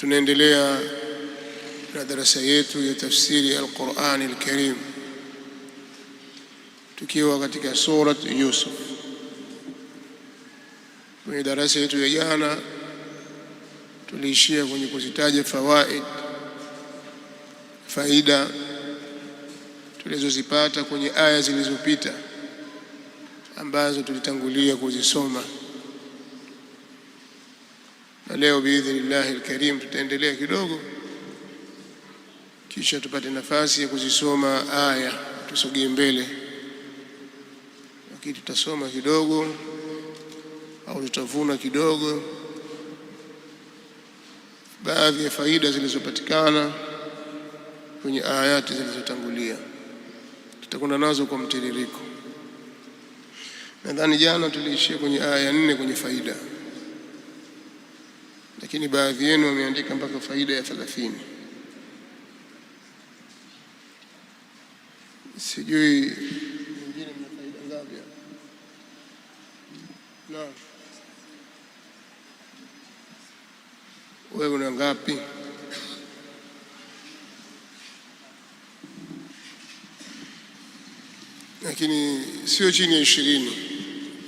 tunaendelea na darasa yetu ya tafsiri al-Qur'an al-Karim tukiwa katika sura Yusuf. Kwenye darasa yetu ya jana tuliishia kwenye kuzitaja faida tulizozipata kwenye aya zilizopita ambazo tulitangulia kuzisoma, na leo biidhnillah al-Karim tutaendelea kidogo, kisha tupate nafasi ya kuzisoma aya. Tusogee mbele, lakini tutasoma kidogo au tutavuna kidogo baadhi ya faida zilizopatikana kwenye ayati zilizotangulia. Tutakwenda nazo kwa mtiririko. Nadhani jana tuliishia kwenye aya 4 kwenye faida, lakini baadhi yenu wameandika mpaka faida ya 30. Sijui wengine mna faida ngapi? Naam, wewe una ngapi? Lakini sio chini ya 20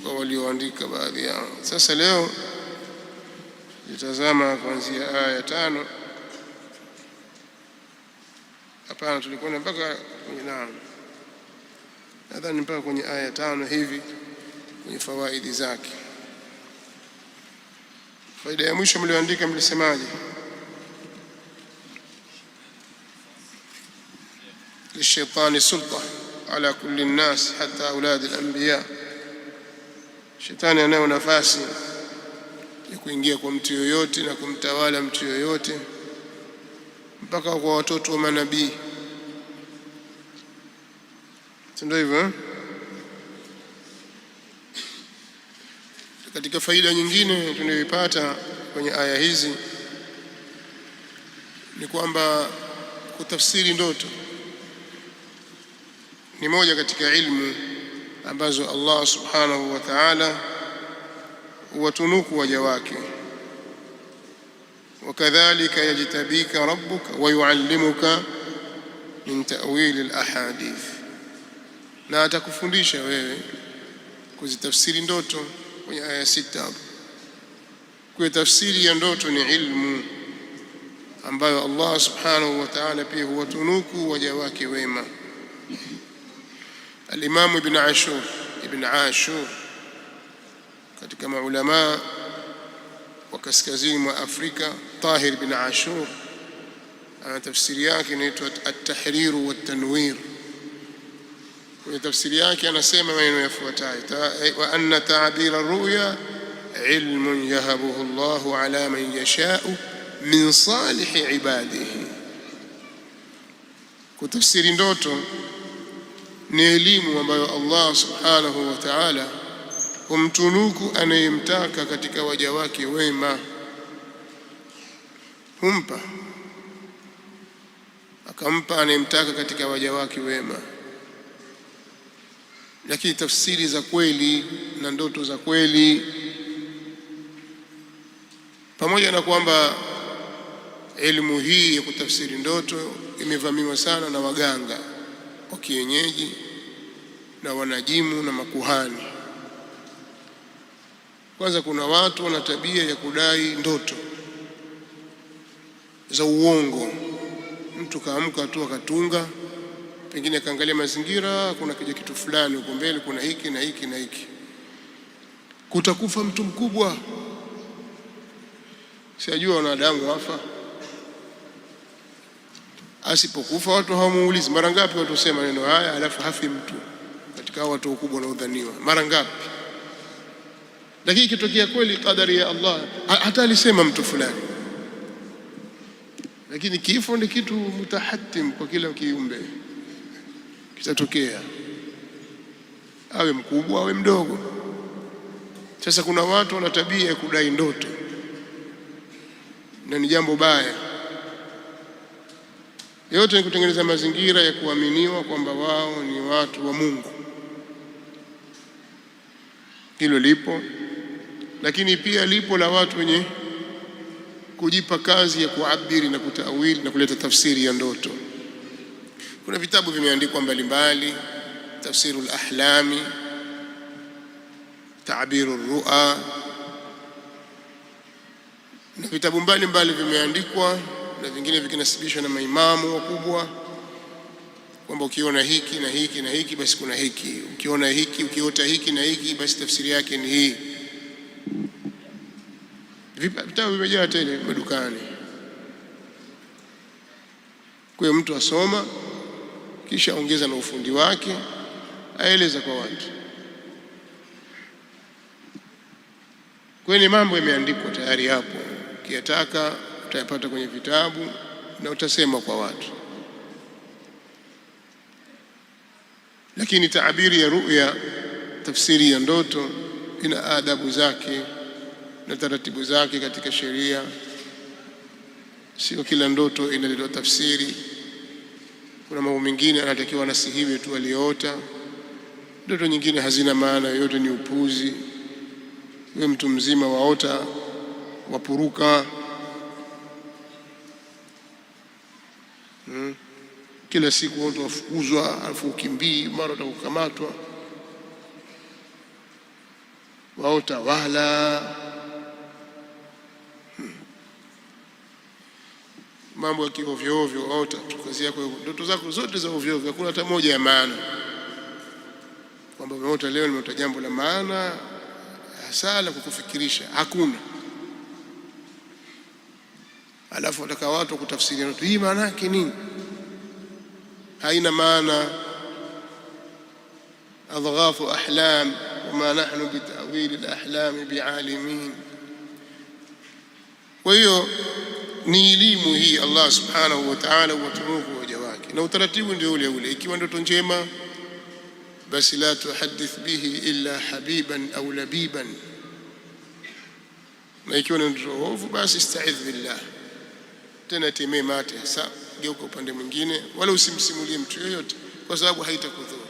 kwa walioandika baadhi yao. Sasa leo tutazama kuanzia aya ya 5. Hapana, tulikwenda mpaka kwenye nadhani mpaka kwenye aya ya 5 hivi kwenye fawaidi zake. Faida ya mwisho mlioandika mlisemaje? Lishaitani sulta ala kulli nnas hata aulad al-anbiya, shetani anayo nafasi ya kuingia kwa mtu yoyote na kumtawala mtu yoyote mpaka kwa watoto wa manabii. Ndio hivyo. Katika faida nyingine tunayoipata kwenye aya hizi ni kwamba kutafsiri ndoto ni moja katika ilmu ambazo Allah subhanahu wa ta'ala huwatunuku waja wake. Wakadhalika yajtabika rabbuka wa yuallimuka min ta'wil al-ahadith, na atakufundisha wewe kuzitafsiri ndoto. Kwenye aya 6 hapo, kwa tafsiri ya ndoto ni ilmu ambayo Allah subhanahu wa ta'ala pia huwatunuku waja wake wema. Al-Imam Ibn Ashur katika maulama wa kaskazini mwa Afrika, Tahir ibn Ashur, ana tafsiri yake inaitwa At-Tahrir wa At-Tanwir. Kwenye tafsiri yake anasema maneno yafuatayo: wa anna ta'bir ar-ru'ya ilmun yahabuhu Allahu ala man yasha'u min salihi ibadihi. Kutafsiri ndoto ni elimu ambayo Allah subhanahu wa ta'ala humtunuku anayemtaka katika waja wake wema, akampa anayemtaka katika waja wake wema. Lakini tafsiri za kweli na ndoto za kweli, pamoja na kwamba elimu hii ya kutafsiri ndoto imevamiwa sana na waganga wa kienyeji na wanajimu na makuhani. Kwanza, kuna watu wana tabia ya kudai ndoto za uongo. Mtu kaamka tu akatunga, pengine akaangalia mazingira, kuna kija kitu fulani huko mbele, kuna hiki na hiki na hiki, kutakufa mtu mkubwa. Sijajua wanadamu wafa, asipokufa watu hawamuulizi. Mara ngapi watu sema neno haya alafu hafi mtu katika watu wakubwa wanaodhaniwa? Mara ngapi? Lakini ikitokea kweli kadari ya Allah, hata alisema mtu fulani, lakini kifo ni kitu mutahattim kwa kila kiumbe, kitatokea, awe mkubwa awe mdogo. Sasa kuna watu wana tabia ya kudai ndoto, na ni jambo baya. Yote ni kutengeneza mazingira ya kuaminiwa kwamba wao ni watu wa Mungu. Hilo lipo, lakini pia lipo la watu wenye kujipa kazi ya kuabiri na kutawili na kuleta tafsiri ya ndoto. Kuna vitabu vimeandikwa mbalimbali, tafsirul ahlami, ta'birur ru'a, na vitabu mbalimbali vimeandikwa na vingine vikinasibishwa na maimamu wakubwa kwamba ukiona hiki na hiki na hiki basi kuna hiki, ukiona hiki, ukiota hiki na hiki basi tafsiri yake ni hii. Vitabu vimejaa tele madukani. Kwa mtu asoma kisha ongeza na ufundi wake, aeleza kwa watu. Kwa ni mambo yameandikwa tayari hapo, ukiyataka utayapata kwenye vitabu na utasema kwa watu. Lakini taabiri ya ru'ya, tafsiri ya ndoto, ina adabu zake na taratibu zake katika sheria. Sio kila ndoto inaletwa tafsiri. Kuna mambo mengine anatakiwa nasihiwe tu aliyoota. Ndoto nyingine hazina maana yoyote, ni upuzi. Wewe mtu mzima waota wapuruka, kila siku watu wafukuzwa, alafu ukimbii, mara utakukamatwa, waota wala mambo ya kiovyo ovyo, waota tu kazi yako. Ndoto zako zote za ovyo ovyo, hakuna hata moja ya maana, kwamba umeota leo nimeota jambo la maana hasa la kukufikirisha, hakuna. Alafu wataka watu kutafsiri ndoto hii maana yake nini? Haina maana. Adghafu ahlam wama nahnu bitawili alahlami bialimin. Kwa hiyo ni elimu hii Allah subhanahu wa ta'ala watunuku waja wake, na utaratibu ndio ule ule. Ikiwa ndoto njema basi la tuhaddith bihi illa habiban au labiban, na ikiwa ni ndoto ovu basi ista'idh billah, tena temee mate, sasa geuka upande mwingine, wala usimsimulie mtu yoyote, kwa sababu haitakudhuru.